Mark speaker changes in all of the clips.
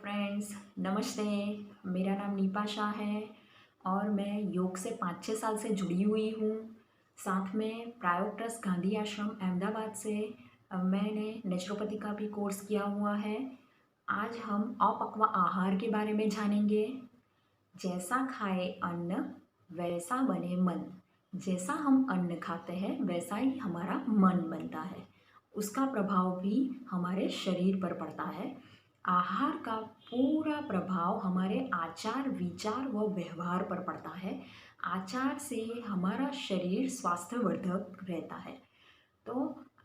Speaker 1: Friends, नमस्ते। मेरा नाम नीपा शाह है और मैं योग से 5-6 साल से जुड़ी हुई हूँ। साथ में प्रायोग ट्रस्ट गांधी आश्रम अहमदाबाद से मैंने नेचुरोपैथी का भी कोर्स किया हुआ है। आज हम अपक्व आहार के बारे में जानेंगे। जैसा खाए अन्न वैसा बने मन। जैसा हम अन्न खाते हैं वैसा ही हमारा मन बनता है। उसका प्रभाव भी हमारे शरीर पर पड़ता है। आहार का पूरा प्रभाव हमारे आचार विचार व व्यवहार पर पड़ता है। आचार से हमारा शरीर स्वास्थ्यवर्धक रहता है। तो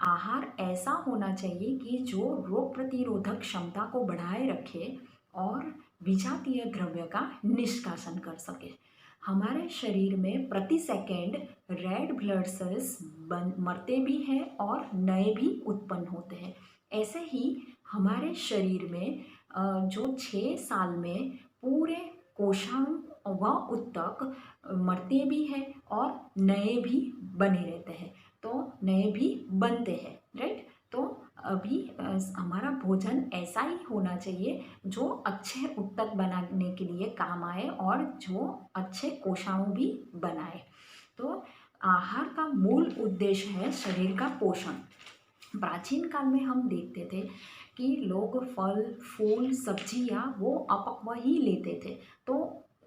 Speaker 1: आहार ऐसा होना चाहिए कि जो रोग प्रतिरोधक क्षमता को बढ़ाए रखे और विजातीय द्रव्य का निष्कासन कर सके। हमारे शरीर में प्रति सेकेंड रेड ब्लड सेल्स मरते भी हैं और नए भी उत्पन्न होते हैं। ऐसे ही हमारे शरीर में जो 6 साल में पूरे कोशाणु व उत्तक मरते भी हैं और नए भी बने रहते हैं, तो नए भी बनते हैं, राइट। तो अभी हमारा भोजन ऐसा ही होना चाहिए जो अच्छे उत्तक बनाने के लिए काम आए और जो अच्छे कोशाणु भी बनाए। तो आहार का मूल उद्देश्य है शरीर का पोषण। प्राचीन काल में हम देखते थे कि लोग फल फूल सब्जियां वो अपक्व ही लेते थे। तो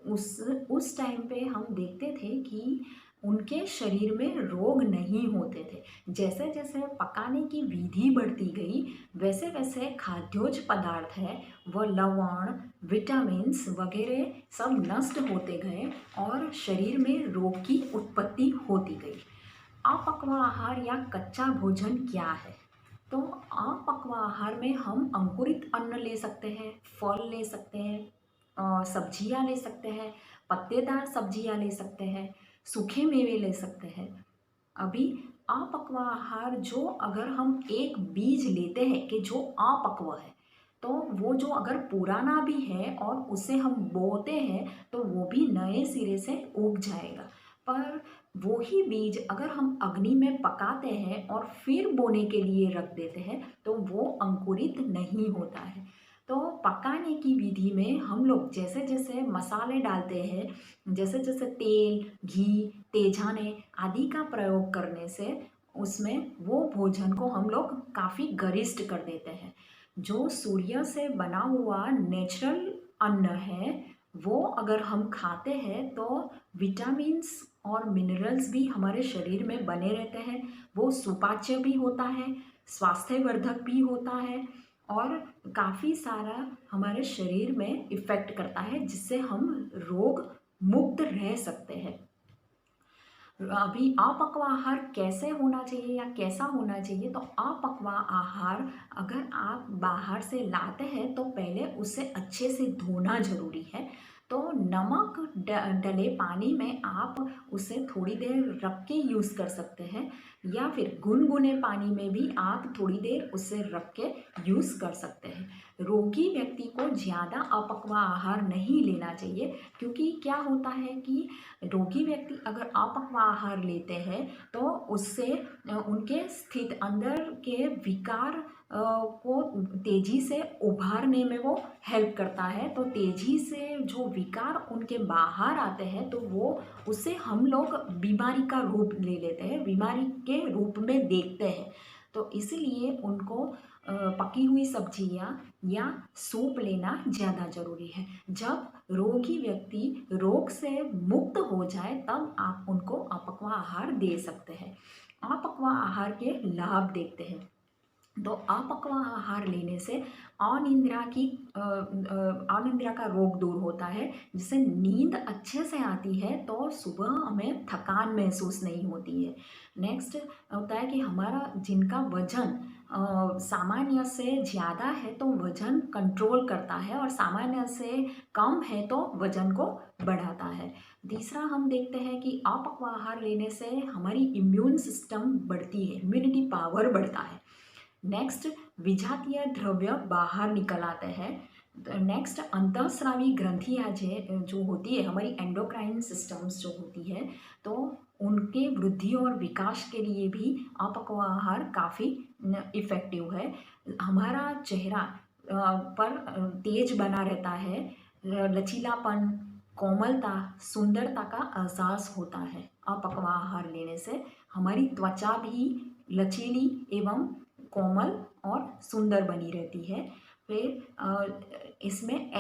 Speaker 1: उस टाइम पे हम देखते थे कि उनके शरीर में रोग नहीं होते थे। जैसे जैसे पकाने की विधि बढ़ती गई वैसे वैसे खाद्योज पदार्थ है वो लवण विटामिन्स वगैरह सब नष्ट होते गए और शरीर में रोग की उत्पत्ति होती गई। अपक्व आहार या कच्चा भोजन क्या है? तो अपक्व आहार में हम अंकुरित अन्न ले सकते हैं, फल ले सकते हैं, सब्जियां ले सकते हैं, पत्तेदार सब्जियां ले सकते हैं, सूखे मेवे ले सकते हैं। अभी अपक्व आहार जो अगर हम एक बीज लेते हैं कि जो अपक्व है, तो वो जो अगर पुराना भी है और उसे हम बोते हैं तो वो भी नए सिरे से उग जाएगा। पर वो ही बीज अगर हम अग्नि में पकाते हैं और फिर बोने के लिए रख देते हैं तो वो अंकुरित नहीं होता है। तो पकाने की विधि में हम लोग जैसे जैसे मसाले डालते हैं, जैसे जैसे तेल घी तेजाने आदि का प्रयोग करने से उसमें वो भोजन को हम लोग काफ़ी गरिष्ठ कर देते हैं। जो सूर्य से बना हुआ नेचुरल अन्न है वो अगर हम खाते हैं तो विटामिन्स और मिनरल्स भी हमारे शरीर में बने रहते हैं। वो सुपाच्य भी होता है, स्वास्थ्यवर्धक भी होता है और काफ़ी सारा हमारे शरीर में इफ़ेक्ट करता है जिससे हम रोग मुक्त रह सकते हैं। अभी अपक्व आहार कैसे होना चाहिए या कैसा होना चाहिए? तो अपक्व आहार अगर आप बाहर से लाते हैं तो पहले उसे अच्छे से धोना जरूरी है। तो नमक डले पानी में आप उसे थोड़ी देर रख के यूज़ कर सकते हैं या फिर गुनगुने पानी में भी आप थोड़ी देर उसे रख के यूज़ कर सकते हैं। रोगी व्यक्ति को ज़्यादा अपक्व आहार नहीं लेना चाहिए, क्योंकि क्या होता है कि रोगी व्यक्ति अगर अपक्व आहार लेते हैं तो उससे उनके स्थित अंदर के विकार को तेजी से उभारने में वो हेल्प करता है। तो तेजी से जो विकार उनके बाहर आते हैं तो वो उससे हम लोग बीमारी का रूप ले लेते हैं, बीमारी के रूप में देखते हैं। तो इसलिए उनको पकी हुई सब्जियां या सूप लेना ज़्यादा ज़रूरी है। जब रोगी व्यक्ति रोग से मुक्त हो जाए तब आप उनको अपक्व आहार दे सकते हैं। अपक्व आहार के लाभ देखते हैं। तो अपक्व आहार लेने से अनिद्रा का रोग दूर होता है, जिससे नींद अच्छे से आती है तो सुबह हमें थकान महसूस नहीं होती है। नेक्स्ट होता है कि हमारा जिनका वजन सामान्य से ज़्यादा है तो वजन कंट्रोल करता है और सामान्य से कम है तो वजन को बढ़ाता है। तीसरा हम देखते हैं कि अपक्व आहार लेने से हमारी इम्यून सिस्टम बढ़ती है, इम्यूनिटी पावर बढ़ता है। नेक्स्ट विजातीय द्रव्य बाहर निकल आते हैं। नेक्स्ट अंतःस्रावी ग्रंथियाँ जो होती है हमारी एंडोक्राइन सिस्टम्स जो होती है, तो उनके वृद्धि और विकास के लिए भी अपक्व आहार काफ़ी इफ़ेक्टिव है। हमारा चेहरा पर तेज बना रहता है, लचीलापन, कोमलता, सुंदरता का एहसास होता है। अपक्व आहार लेने से हमारी त्वचा भी लचीली एवं कोमल और सुंदर बनी रहती है। फिर इसमें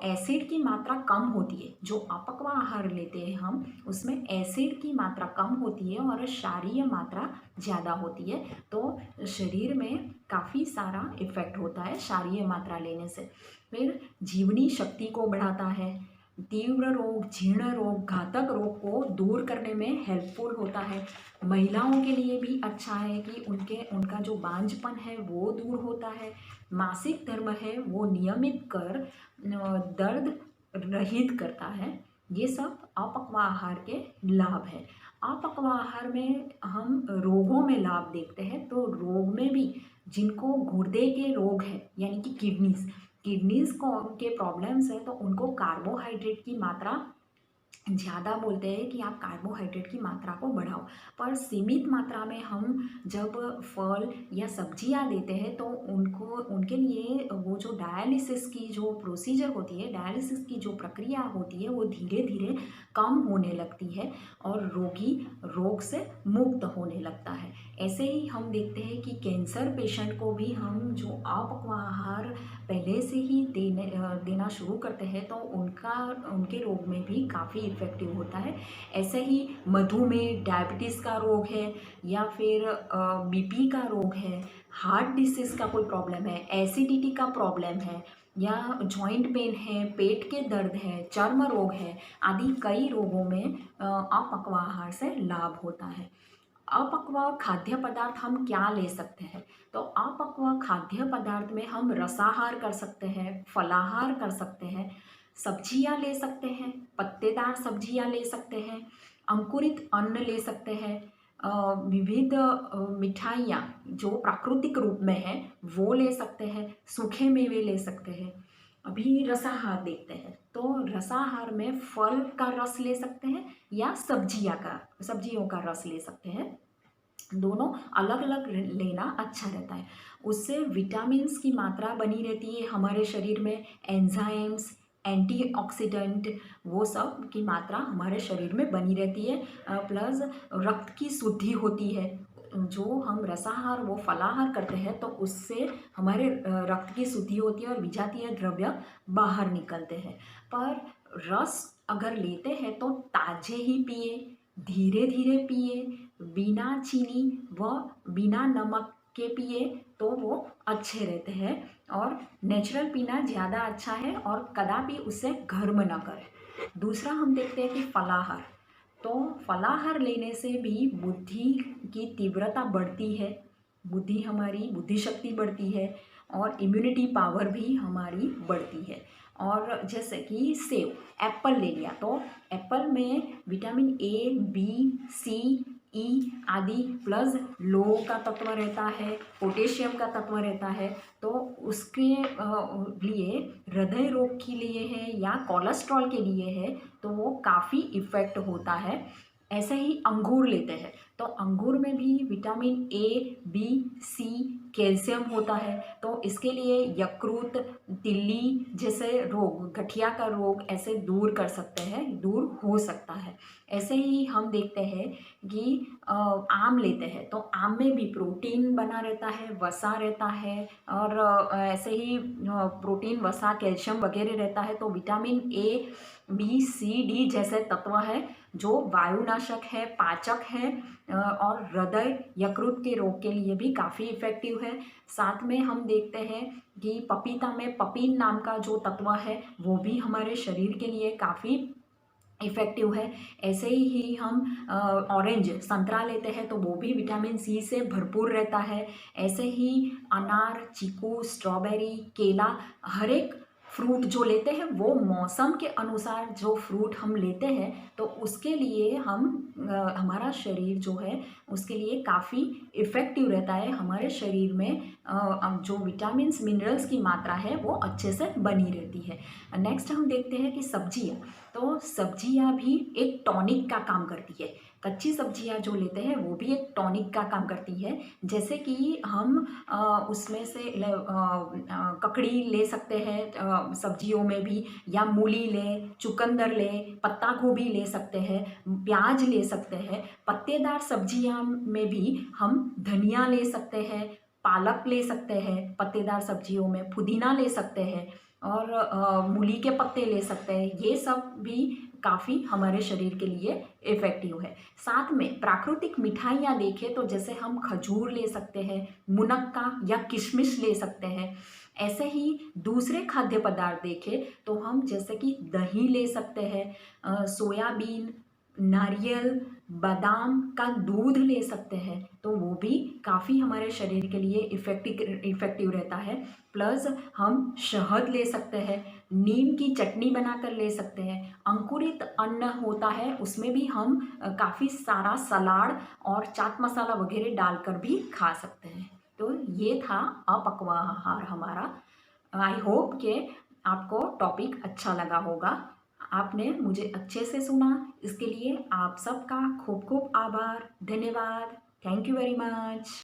Speaker 1: एसिड की मात्रा कम होती है। जो अपक्व आहार लेते हैं हम, उसमें एसिड की मात्रा कम होती है और क्षारीय मात्रा ज़्यादा होती है। तो शरीर में काफ़ी सारा इफ़ेक्ट होता है क्षारीय मात्रा लेने से। फिर जीवनी शक्ति को बढ़ाता है, तीव्र रोग, जीर्ण रोग, घातक रोग को दूर करने में हेल्पफुल होता है। महिलाओं के लिए भी अच्छा है कि उनका जो बांझपन है वो दूर होता है। मासिक धर्म है वो नियमित कर दर्द रहित करता है। ये सब अपक्व आहार के लाभ है। अपक्व आहार में हम रोगों में लाभ देखते हैं, तो रोग में भी जिनको गुर्दे के रोग है यानी कि किडनीज को के प्रॉब्लम्स है, तो उनको कार्बोहाइड्रेट की मात्रा ज़्यादा बोलते हैं कि आप कार्बोहाइड्रेट की मात्रा को बढ़ाओ। पर सीमित मात्रा में हम जब फल या सब्जियां देते हैं तो उनके लिए वो जो डायलिसिस की जो प्रोसीजर होती है, डायलिसिस की जो प्रक्रिया होती है, वो धीरे धीरे कम होने लगती है और रोगी रोग से मुक्त होने लगता है। ऐसे ही हम देखते हैं कि कैंसर पेशेंट को भी हम जो अपक्व आहार पहले से ही देना शुरू करते हैं तो उनके रोग में भी काफ़ी इफ़ेक्टिव होता है। ऐसे ही मधुमेह, डायबिटीज़ का रोग है या फिर बीपी का रोग है, हार्ट डिसीज़ का कोई प्रॉब्लम है, एसिडिटी का प्रॉब्लम है या जॉइंट पेन है, पेट के दर्द है, चर्म रोग है, आदि कई रोगों में अपक्व आहार से लाभ होता है। अपक्व खाद्य पदार्थ हम क्या ले सकते हैं? तो अपक्व खाद्य पदार्थ में हम रसाहार कर सकते हैं, फलाहार कर सकते हैं, सब्जियां ले सकते हैं, पत्तेदार सब्जियां ले सकते हैं, अंकुरित अन्न ले सकते हैं, विविध मिठाइयाँ जो प्राकृतिक रूप में है वो ले सकते हैं, सूखे मेवे ले सकते हैं। अभी रसाहार देखते हैं, तो रसाहार में फल का रस ले सकते हैं या सब्जियों का रस ले सकते हैं। दोनों अलग अलग लेना अच्छा रहता है। उससे विटामिन्स की मात्रा बनी रहती है हमारे शरीर में, एंजाइम्स, एंटीऑक्सीडेंट, वो सब की मात्रा हमारे शरीर में बनी रहती है। प्लस रक्त की शुद्धि होती है। जो हम रसाहार वो फलाहार करते हैं तो उससे हमारे रक्त की शुद्धि होती है और विजातीय द्रव्य बाहर निकलते हैं। पर रस अगर लेते हैं तो ताजे ही पिए, धीरे धीरे पिए, बिना चीनी व बिना नमक के पिए तो वो अच्छे रहते हैं। और नेचुरल पीना ज़्यादा अच्छा है और कदापि उससे गर्म न करें। दूसरा हम देखते हैं कि फलाहार, तो फलाहार लेने से भी बुद्धि की तीव्रता बढ़ती है, हमारी बुद्धि शक्ति बढ़ती है और इम्यूनिटी पावर भी हमारी बढ़ती है। और जैसे कि सेब, एप्पल ले लिया, तो एप्पल में विटामिन ए, बी, सी, ई आदि प्लस लोह का तत्व रहता है, पोटेशियम का तत्व रहता है। तो उसके लिए हृदय रोग के लिए है या कोलेस्ट्रॉल के लिए है तो वो काफ़ी इफ़ेक्ट होता है। ऐसे ही अंगूर लेते हैं, तो अंगूर में भी vitamin A, B, C, calcium होता है। तो इसके लिए यकृत, तिल्ली जैसे रोग, गठिया का रोग ऐसे दूर कर सकते हैं, दूर हो सकता है। ऐसे ही हम देखते हैं कि आम लेते हैं, तो आम में भी प्रोटीन बना रहता है, वसा रहता है और ऐसे ही प्रोटीन, वसा, कैल्शियम वगैरह रहता है। तो vitamin A, B, C, D जैसे तत्व है जो वायुनाशक है, पाचक है और हृदय, यकृत के रोग के लिए भी काफ़ी इफ़ेक्टिव है। साथ में हम देखते हैं कि पपीता में पपीन नाम का जो तत्व है वो भी हमारे शरीर के लिए काफ़ी इफ़ेक्टिव है। ऐसे ही हम ऑरेंज, संतरा लेते हैं तो वो भी विटामिन सी से भरपूर रहता है। ऐसे ही अनार, चीकू, स्ट्रॉबेरी, केला, हर एक फ्रूट जो लेते हैं वो मौसम के अनुसार जो फ्रूट हम लेते हैं तो उसके लिए हमारा शरीर जो है उसके लिए काफ़ी इफ़ेक्टिव रहता है। हमारे शरीर में जो विटामिन्स, मिनरल्स की मात्रा है वो अच्छे से बनी रहती है। नेक्स्ट हम देखते हैं कि सब्जियाँ, तो सब्जियाँ भी एक टॉनिक का काम करती है। कच्ची सब्जियां जो लेते हैं वो भी एक टॉनिक का काम करती है। जैसे कि हम उसमें से ककड़ी ले सकते हैं सब्जियों में भी, या मूली ले, चुकंदर ले, पत्ता गोभी ले सकते हैं, प्याज ले सकते हैं। पत्तेदार सब्जियां में भी हम धनिया ले सकते हैं, पालक ले सकते हैं, पत्तेदार सब्जियों में पुदीना ले सकते हैं, और मूली के पत्ते ले सकते हैं। ये सब भी काफ़ी हमारे शरीर के लिए इफ़ेक्टिव है। साथ में प्राकृतिक मिठाइयाँ देखें तो जैसे हम खजूर ले सकते हैं, मुनक्का या किशमिश ले सकते हैं। ऐसे ही दूसरे खाद्य पदार्थ देखें तो हम जैसे कि दही ले सकते हैं, सोयाबीन, नारियल, बादाम का दूध ले सकते हैं, तो वो भी काफ़ी हमारे शरीर के लिए इफ़ेक्टिव रहता है। प्लस हम शहद ले सकते हैं, नीम की चटनी बनाकर ले सकते हैं। अंकुरित अन्न होता है, उसमें भी हम काफ़ी सारा सलाद और चाट मसाला वगैरह डालकर भी खा सकते हैं। तो ये था अपक्वाहार हमारा। आई होप कि आपको टॉपिक अच्छा लगा होगा। आपने मुझे अच्छे से सुना, इसके लिए आप सबका खूब खूब आभार, धन्यवाद। Thank you very much.